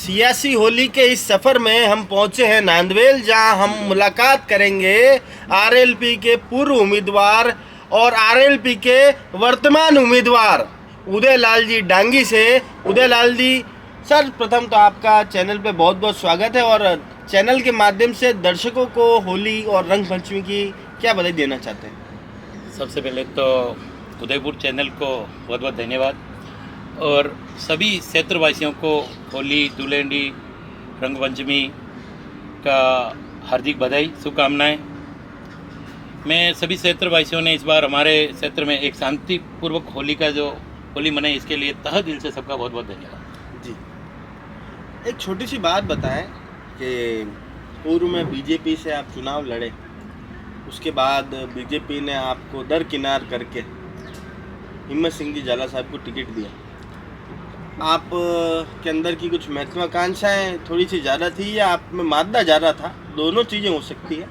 सियासी होली के इस सफ़र में हम पहुंचे हैं नांदवेल, जहां हम मुलाकात करेंगे आरएलपी के पूर्व उम्मीदवार और आरएलपी के वर्तमान उम्मीदवार उदय लाल जी डांगी से। उदय लाल जी, सर प्रथम तो आपका चैनल पे बहुत बहुत स्वागत है और चैनल के माध्यम से दर्शकों को होली और रंग पंचमी की क्या बधाई देना चाहते हैं? सबसे पहले तो उदयपुर चैनल को बहुत बहुत धन्यवाद और सभी क्षेत्रवासियों को होली, धुलेंडी, रंगपंचमी का हार्दिक बधाई, शुभकामनाएं। मैं सभी क्षेत्रवासियों ने इस बार हमारे क्षेत्र में एक शांतिपूर्वक होली का जो होली मनाई, इसके लिए तहे दिल से सबका बहुत बहुत धन्यवाद जी। एक छोटी सी बात बताएं कि पूर्व में बीजेपी से आप चुनाव लड़े, उसके बाद बीजेपी ने आपको दरकिनार करके हिम्मत सिंह जी झाला साहब को टिकट दिया। आप के अंदर की कुछ महत्वाकांक्षाएं थोड़ी सी ज़्यादा थी या आप में मादा ज़्यादा था, दोनों चीज़ें हो सकती है।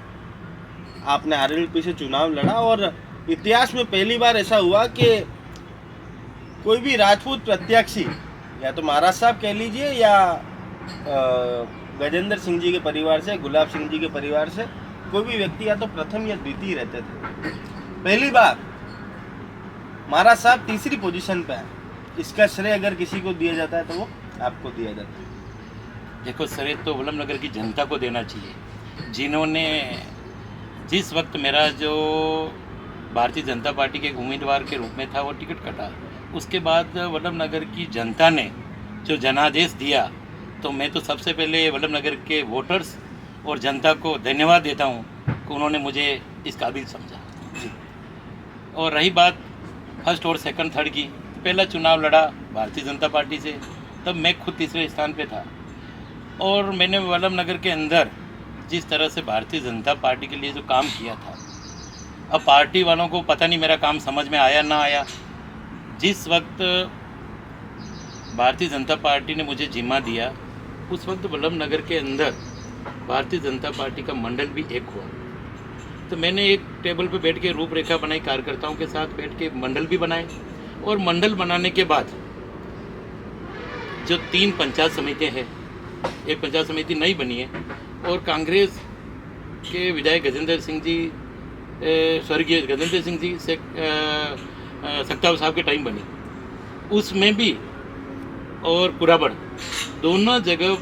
आपने आरएलपी से चुनाव लड़ा और इतिहास में पहली बार ऐसा हुआ कि कोई भी राजपूत प्रत्याशी, या तो महाराज साहब कह लीजिए या गजेंद्र सिंह जी के परिवार से, गुलाब सिंह जी के परिवार से, कोई भी व्यक्ति या तो प्रथम या द्वितीय रहते थे। पहली बार महाराज साहब तीसरी पोजीशन पे आए। इसका श्रेय अगर किसी को दिया जाता है तो वो आपको दिया जाता है। देखो, श्रेय तो वल्लभनगर की जनता को देना चाहिए, जिन्होंने जिस वक्त मेरा जो भारतीय जनता पार्टी के उम्मीदवार के रूप में था वो टिकट कटा, उसके बाद वल्लभनगर की जनता ने जो जनादेश दिया, तो मैं तो सबसे पहले वल्लभनगर के वोटर्स और जनता को धन्यवाद देता हूँ कि उन्होंने मुझे इस काबिल समझा जी। और रही बात फर्स्ट और सेकंड थर्ड की, पहला चुनाव लड़ा भारतीय जनता पार्टी से, तब मैं खुद तीसरे स्थान पे था और मैंने वल्लभनगर के अंदर जिस तरह से भारतीय जनता पार्टी के लिए जो काम किया था, अब पार्टी वालों को पता नहीं मेरा काम समझ में आया ना आया। जिस वक्त भारतीय जनता पार्टी ने मुझे जिम्मा दिया, उस वक्त वल्लभनगर के अंदर भारतीय जनता पार्टी का मंडल भी एक हुआ। तो मैंने एक टेबल पे बैठ के रूपरेखा बनाई, कार्यकर्ताओं के साथ बैठ के मंडल भी बनाए और मंडल बनाने के बाद जो 3 पंचायत समितियाँ हैं, एक पंचायत समिति नई बनी है और कांग्रेस के विधायक गजेंद्र सिंह जी, स्वर्गीय गजेंद्र सिंह जी से सक्ताव साहब के टाइम बनी, उसमें भी और पुराबड़ दोनों जगह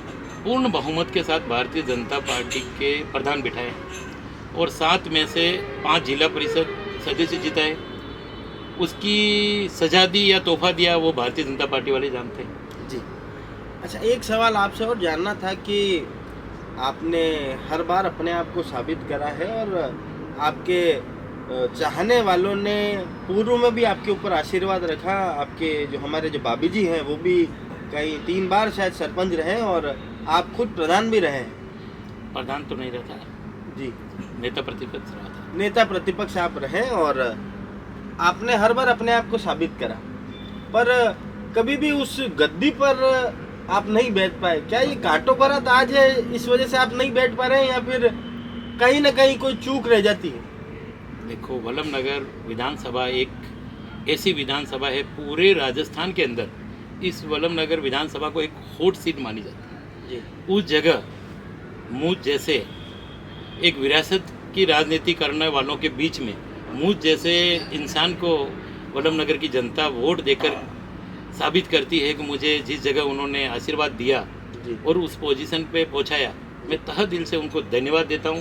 पूर्ण बहुमत के साथ भारतीय जनता पार्टी के प्रधान बिठाए और 7 में से 5 जिला परिषद सदस्य जिताए। उसकी सजा दी या तोहफा दिया वो भारतीय जनता पार्टी वाले जानते हैं जी। अच्छा, एक सवाल आपसे और जानना था कि आपने हर बार अपने आप को साबित करा है और आपके चाहने वालों ने पूर्व में भी आपके ऊपर आशीर्वाद रखा। आपके जो हमारे जो भाभी जी हैं वो भी कई 3 बार शायद सरपंच रहे और आप खुद प्रधान भी रहे। प्रधान तो नहीं रहता जी, नेता प्रतिपक्ष रहा था। नेता प्रतिपक्ष आप रहे और आपने हर बार अपने आप को साबित करा, पर कभी भी उस गद्दी पर आप नहीं बैठ पाए। क्या ये कांटों पर आज है, इस वजह से आप नहीं बैठ पा रहे हैं या फिर कहीं ना कहीं कोई चूक रह जाती है? देखो, वल्लभनगर विधानसभा एक ऐसी विधानसभा है पूरे राजस्थान के अंदर, इस वल्लभनगर विधानसभा को एक हॉट सीट मानी जाती है जी। उस जगह मुझ जैसे एक विरासत की राजनीति करने वालों के बीच में मुझ जैसे इंसान को वल्लभनगर की जनता वोट देकर साबित करती है कि मुझे जिस जगह उन्होंने आशीर्वाद दिया जी। और उस पोजीशन पे पहुंचाया, मैं तहे दिल से उनको धन्यवाद देता हूं।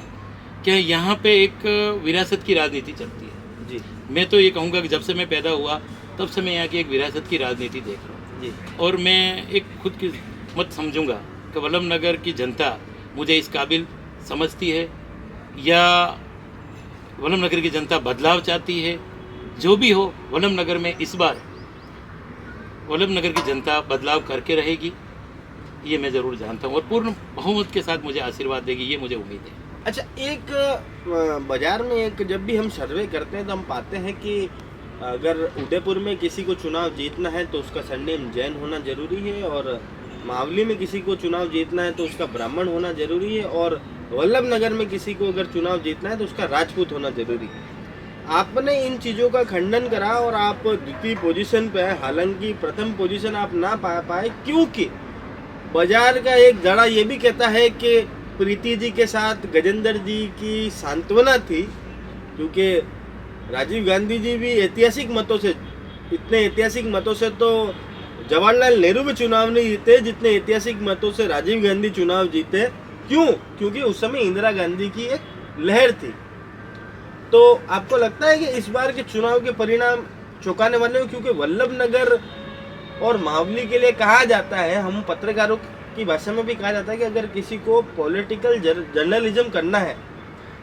क्या यहाँ पे एक विरासत की राजनीति चलती है जी। मैं तो ये कहूँगा कि जब से मैं पैदा हुआ तब से मैं यहाँ की एक विरासत की राजनीति देख रहा हूँ जी। और मैं एक खुद की मत समझूंगा कि वल्लभनगर की जनता मुझे इस काबिल समझती है या वल्लभनगर की जनता बदलाव चाहती है। जो भी हो, वल्लभनगर में इस बार वल्लभनगर की जनता बदलाव करके रहेगी, ये मैं ज़रूर जानता हूँ और पूर्ण बहुमत के साथ मुझे आशीर्वाद देगी, ये मुझे उम्मीद है। अच्छा, एक बाजार में एक जब भी हम सर्वे करते हैं तो हम पाते हैं कि अगर उदयपुर में किसी को चुनाव जीतना है तो उसका सरनेम जैन होना जरूरी है और मावली में किसी को चुनाव जीतना है तो उसका ब्राह्मण होना जरूरी है और वल्लभनगर में किसी को अगर चुनाव जीतना है तो उसका राजपूत होना जरूरी है। आपने इन चीज़ों का खंडन करा और आप द्वितीय पोजीशन पे है, हालांकि प्रथम पोजीशन आप ना पा पाए क्योंकि बाजार का एक जड़ा ये भी कहता है कि प्रीति जी के साथ गजेंद्र जी की सांत्वना थी, क्योंकि राजीव गांधी जी भी ऐतिहासिक मतों से, इतने ऐतिहासिक मतों से तो जवाहरलाल नेहरू भी चुनाव नहीं जीते जितने ऐतिहासिक मतों से राजीव गांधी चुनाव जीते। क्यों? क्योंकि उस समय इंदिरा गांधी की एक लहर थी। तो आपको लगता है कि इस बार के चुनाव के परिणाम चौंकाने वाले हो? क्योंकि वल्लभ नगर और मावली के लिए कहा जाता है, हम पत्रकारों की भाषा में भी कहा जाता है कि अगर किसी को पॉलिटिकल जर्नलिज्म करना है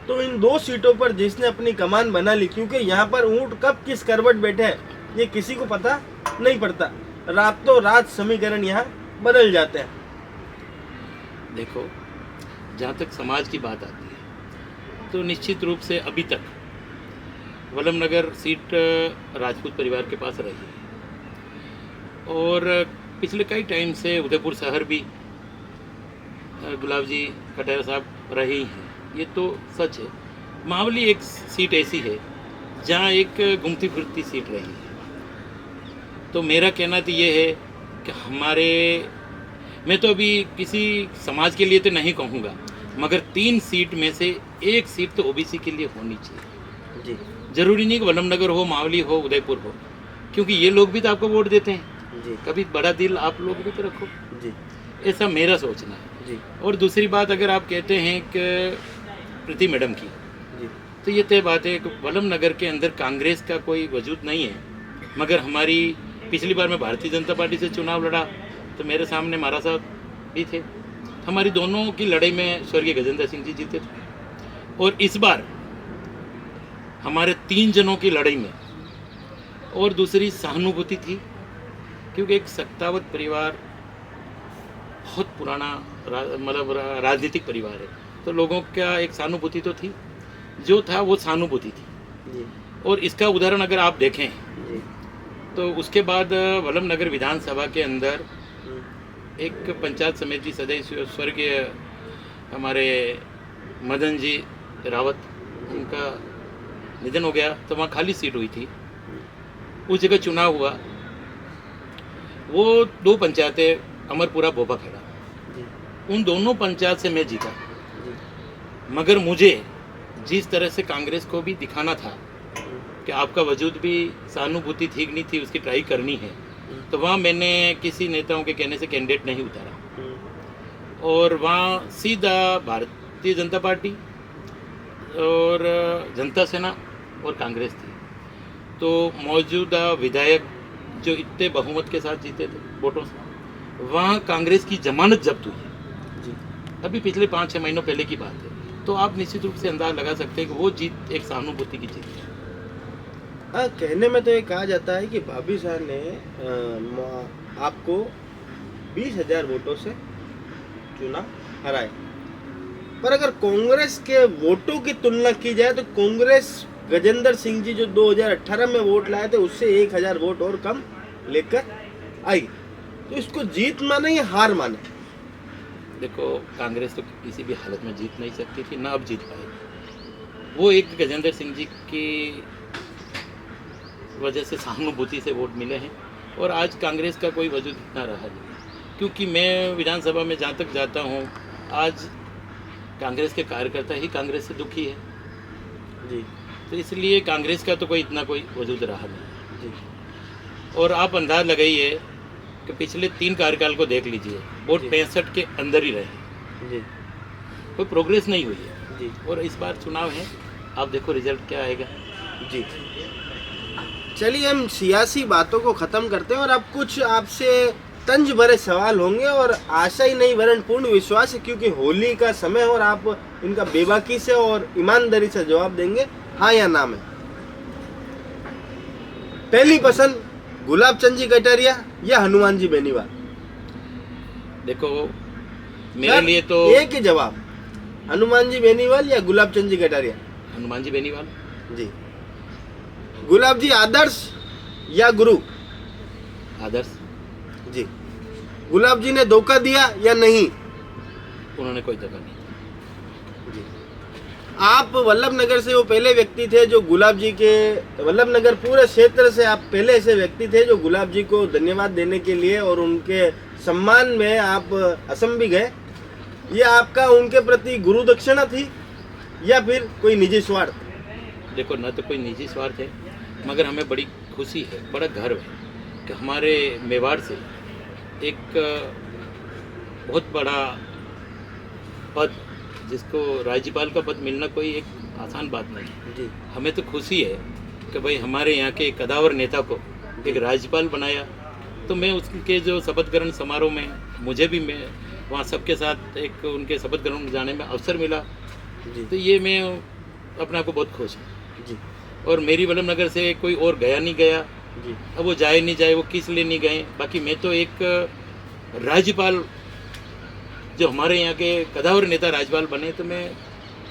तो इन 2 सीटों पर जिसने अपनी कमान बना ली, क्योंकि यहाँ पर ऊंट कब किस करवट बैठे है ये किसी को पता नहीं पड़ता, रातों रात समीकरण यहाँ बदल जाते हैं। देखो, जहाँ तक समाज की बात आती है तो निश्चित रूप से अभी तक वल्लभ नगर सीट राजपूत परिवार के पास रही है, और पिछले कई टाइम से उदयपुर शहर भी गुलाब जी कटारिया साहब रहे ही हैं, ये तो सच है। मावली एक सीट ऐसी है जहाँ एक घूमती फिरती सीट रही है। तो मेरा कहना तो ये है कि मैं तो अभी किसी समाज के लिए तो नहीं कहूँगा, मगर 3 सीट में से 1 सीट तो ओबीसी के लिए होनी चाहिए जी। जरूरी नहीं कि वल्लभ नगर हो, मावली हो, उदयपुर हो, क्योंकि ये लोग भी तो आपको वोट देते हैं जी। कभी बड़ा दिल आप लोग भी तो रखो जी। ऐसा मेरा सोचना है जी। और दूसरी बात, अगर आप कहते हैं कि प्रीति मैडम की, जी। तो ये तय बात है कि वल्लभ नगर के अंदर कांग्रेस का कोई वजूद नहीं है, मगर हमारी पिछली बार मैं भारतीय जनता पार्टी से चुनाव लड़ा तो मेरे सामने महारा साहब भी थे, हमारी दोनों की लड़ाई में स्वर्गीय गजेंद्र सिंह जी जीते थे। और इस बार हमारे 3 जनों की लड़ाई में और दूसरी सहानुभूति थी, क्योंकि एक सत्तावत परिवार बहुत पुराना मतलब राजनीतिक परिवार है, तो लोगों का एक सहानुभूति तो थी, जो था वो सहानुभूति थी जी। और इसका उदाहरण अगर आप देखें जी। तो उसके बाद वल्लभ नगर विधानसभा के अंदर एक पंचायत समिति सदस्य स्वर्गीय हमारे मदन जी रावत, उनका निधन हो गया, तो वहाँ खाली सीट हुई थी, उस जगह चुनाव हुआ। वो 2 पंचायतें अमरपुरा बोपा खेड़ा, उन दोनों पंचायत से मैं जीता, मगर मुझे जिस तरह से कांग्रेस को भी दिखाना था कि आपका वजूद भी सहानुभूति ठीक नहीं थी, उसकी ट्राई करनी है, तो वहाँ मैंने किसी नेताओं के कहने से कैंडिडेट नहीं उतारा और वहाँ सीधा भारतीय जनता पार्टी और जनता सेना और कांग्रेस थी। तो मौजूदा विधायक जो इतने बहुमत के साथ जीते थे वोटों से, वहाँ कांग्रेस की जमानत जब्त हुई जी। अभी पिछले 5-6 महीनों पहले की बात है, तो आप निश्चित रूप से अंदाज लगा सकते हैं कि वो जीत एक सहानुभूति की जीत है। कहने में तो ये कहा जाता है कि भाभी साहब ने आपको 20,000 वोटों से चुना हराए, पर अगर कांग्रेस के वोटों की तुलना की जाए तो कांग्रेस गजेंद्र सिंह जी जो 2018 में वोट लाए थे उससे 1,000 वोट और कम लेकर आई, तो इसको जीत माने या हार माने? देखो, कांग्रेस तो किसी भी हालत में जीत नहीं सकती थी, ना अब जीत पाएगी। वो एक गजेंद्र सिंह जी की वजह से सहानुभूति से वोट मिले हैं और आज कांग्रेस का कोई वजूद इतना रहा नहीं, क्योंकि मैं विधानसभा में जहाँ तक जाता हूँ आज कांग्रेस के कार्यकर्ता ही कांग्रेस से दुखी है जी। तो इसलिए कांग्रेस का तो कोई इतना कोई वजूद रहा नहीं जी। और आप अंदाज लगाइए कि पिछले 3 कार्यकाल को देख लीजिए, वोट 65 के अंदर ही रहे जी। कोई प्रोग्रेस नहीं हुई है जी। और इस बार चुनाव है, आप देखो रिजल्ट क्या आएगा जी। चलिए हम सियासी बातों को ख़त्म करते हैं और अब कुछ आपसे तंज भरे सवाल होंगे और आशा ही नहीं वरण पूर्ण विश्वास है, क्योंकि होली का समय है और आप इनका बेबाकी से और ईमानदारी से जवाब देंगे हाँ या ना में। पहली पसंद गुलाब चंद जी कटारिया या हनुमान जी बेनीवाल? देखो मेरे लिए तो एक ही जवाब, हनुमान जी बेनीवाल या गुलाब चंद जी कटारिया? हनुमान जी बेनीवाल जी। गुलाब जी आदर्श या गुरु? आदर्श जी। गुलाब जी ने धोखा दिया या नहीं? उन्होंने कोई धोखा नहीं। जी। आप वल्लभ नगर से वो पहले व्यक्ति थे जो गुलाब जी के, वल्लभ नगर पूरे क्षेत्र से आप पहले ऐसे व्यक्ति थे जो गुलाब जी को धन्यवाद देने के लिए और उनके सम्मान में आप असम भी गए, ये आपका उनके प्रति गुरु दक्षिणा थी या फिर कोई निजी स्वार्थ? देखो, न तो कोई निजी स्वार्थ है, मगर हमें बड़ी खुशी है, बड़ा गर्व है कि हमारे मेवाड़ से एक बहुत बड़ा पद, जिसको राज्यपाल का पद मिलना कोई एक आसान बात नहीं है। जी हमें तो खुशी है कि भाई हमारे यहाँ के कदावर नेता को एक राज्यपाल बनाया। तो मैं उसके जो शपथ ग्रहण समारोह में मुझे भी मैं वहाँ सबके साथ एक उनके शपथ ग्रहण में जाने में अवसर मिला। जी तो ये मैं अपने आप को बहुत खुश हूँ। जी और मेरी वल्लभ नगर से कोई और गया नहीं गया, जी अब वो जाए नहीं जाए, वो किस लिए नहीं गए। बाकी मैं तो एक राज्यपाल, जो हमारे यहाँ के कदावर नेता राज्यपाल बने, तो मैं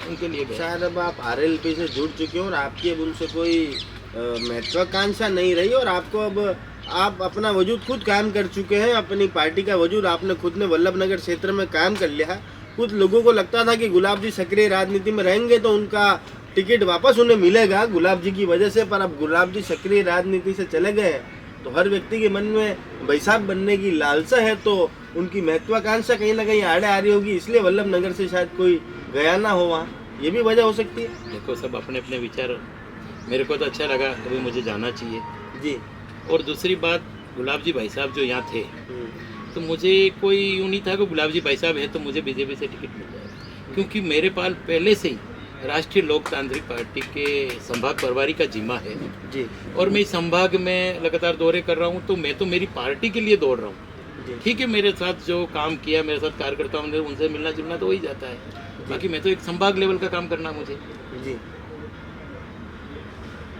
उनके लिए गया। शायद अब आप आरएलपी से जुड़ चुके हो और आपकी अब उनसे कोई महत्वाकांक्षा नहीं रही और आपको अब आप अपना वजूद खुद कायम कर चुके हैं। अपनी पार्टी का वजूद आपने खुद ने वल्लभ नगर क्षेत्र में कायम कर लिया है। कुछ लोगों को लगता था कि गुलाब जी सक्रिय राजनीति में रहेंगे तो उनका टिकट वापस उन्हें मिलेगा गुलाब जी की वजह से, पर अब गुलाब जी सक्रिय राजनीति से चले गए हैं तो हर व्यक्ति के मन में भाई साहब बनने की लालसा है, तो उनकी महत्वाकांक्षा कहीं ना कहीं आड़े आ रही होगी, इसलिए वल्लभ नगर से शायद कोई गया ना हो वहाँ, ये भी वजह हो सकती है। देखो, सब अपने अपने विचार, मेरे को तो अच्छा लगा, कभी मुझे जाना चाहिए। जी और दूसरी बात, गुलाब जी भाई साहब जो यहाँ थे, तो मुझे कोई यूँ नहीं था कि गुलाब जी भाई साहब है तो मुझे बीजेपी से टिकट मिल जाएगा, क्योंकि मेरे पास पहले से ही राष्ट्रीय लोकतांत्रिक पार्टी के संभाग प्रभारी का जिम्मा है जी और मैं इस संभाग में लगातार दौरे कर रहा हूँ। तो मैं तो मेरी पार्टी के लिए दौड़ रहा हूँ। जी ठीक है, मेरे साथ जो काम किया, मेरे साथ कार्यकर्ताओं ने, उनसे मिलना जुलना तो हो ही जाता है, बाकी मैं तो एक संभाग लेवल का काम करना मुझे। जी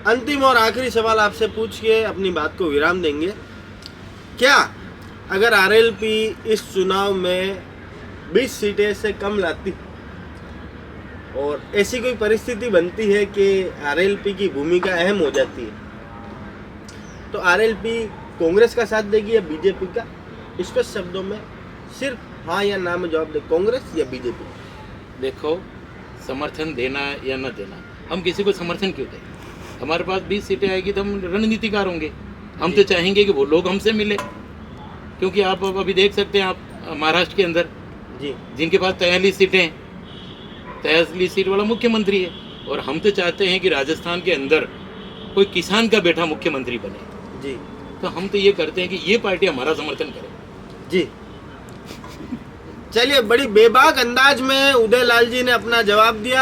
अंतिम और आखिरी सवाल आपसे पूछ के अपनी बात को विराम देंगे। क्या अगर आरएलपी इस चुनाव में 20 सीटें से कम लाती और ऐसी कोई परिस्थिति बनती है कि आरएलपी की भूमिका अहम हो जाती है, तो आरएलपी कांग्रेस का साथ देगी या बीजेपी का? स्पष्ट शब्दों में सिर्फ हाँ या ना में जवाब दे, कांग्रेस या बीजेपी? देखो, समर्थन देना या न देना, हम किसी को समर्थन क्यों दें? हमारे पास 20 सीटें आएगी तो हम रणनीतिकार होंगे। हम तो चाहेंगे कि वो लोग हमसे मिले, क्योंकि आप अब अभी देख सकते हैं, आप महाराष्ट्र के अंदर जी जिनके पास 43 सीटें हैं, 43 सीट वाला मुख्यमंत्री है। और हम तो चाहते हैं कि राजस्थान के अंदर कोई किसान का बेटा मुख्यमंत्री बने। जी तो हम तो ये करते हैं कि ये पार्टी हमारा समर्थन करे। जी चलिए, बड़ी बेबाक अंदाज में उदय लाल जी ने अपना जवाब दिया।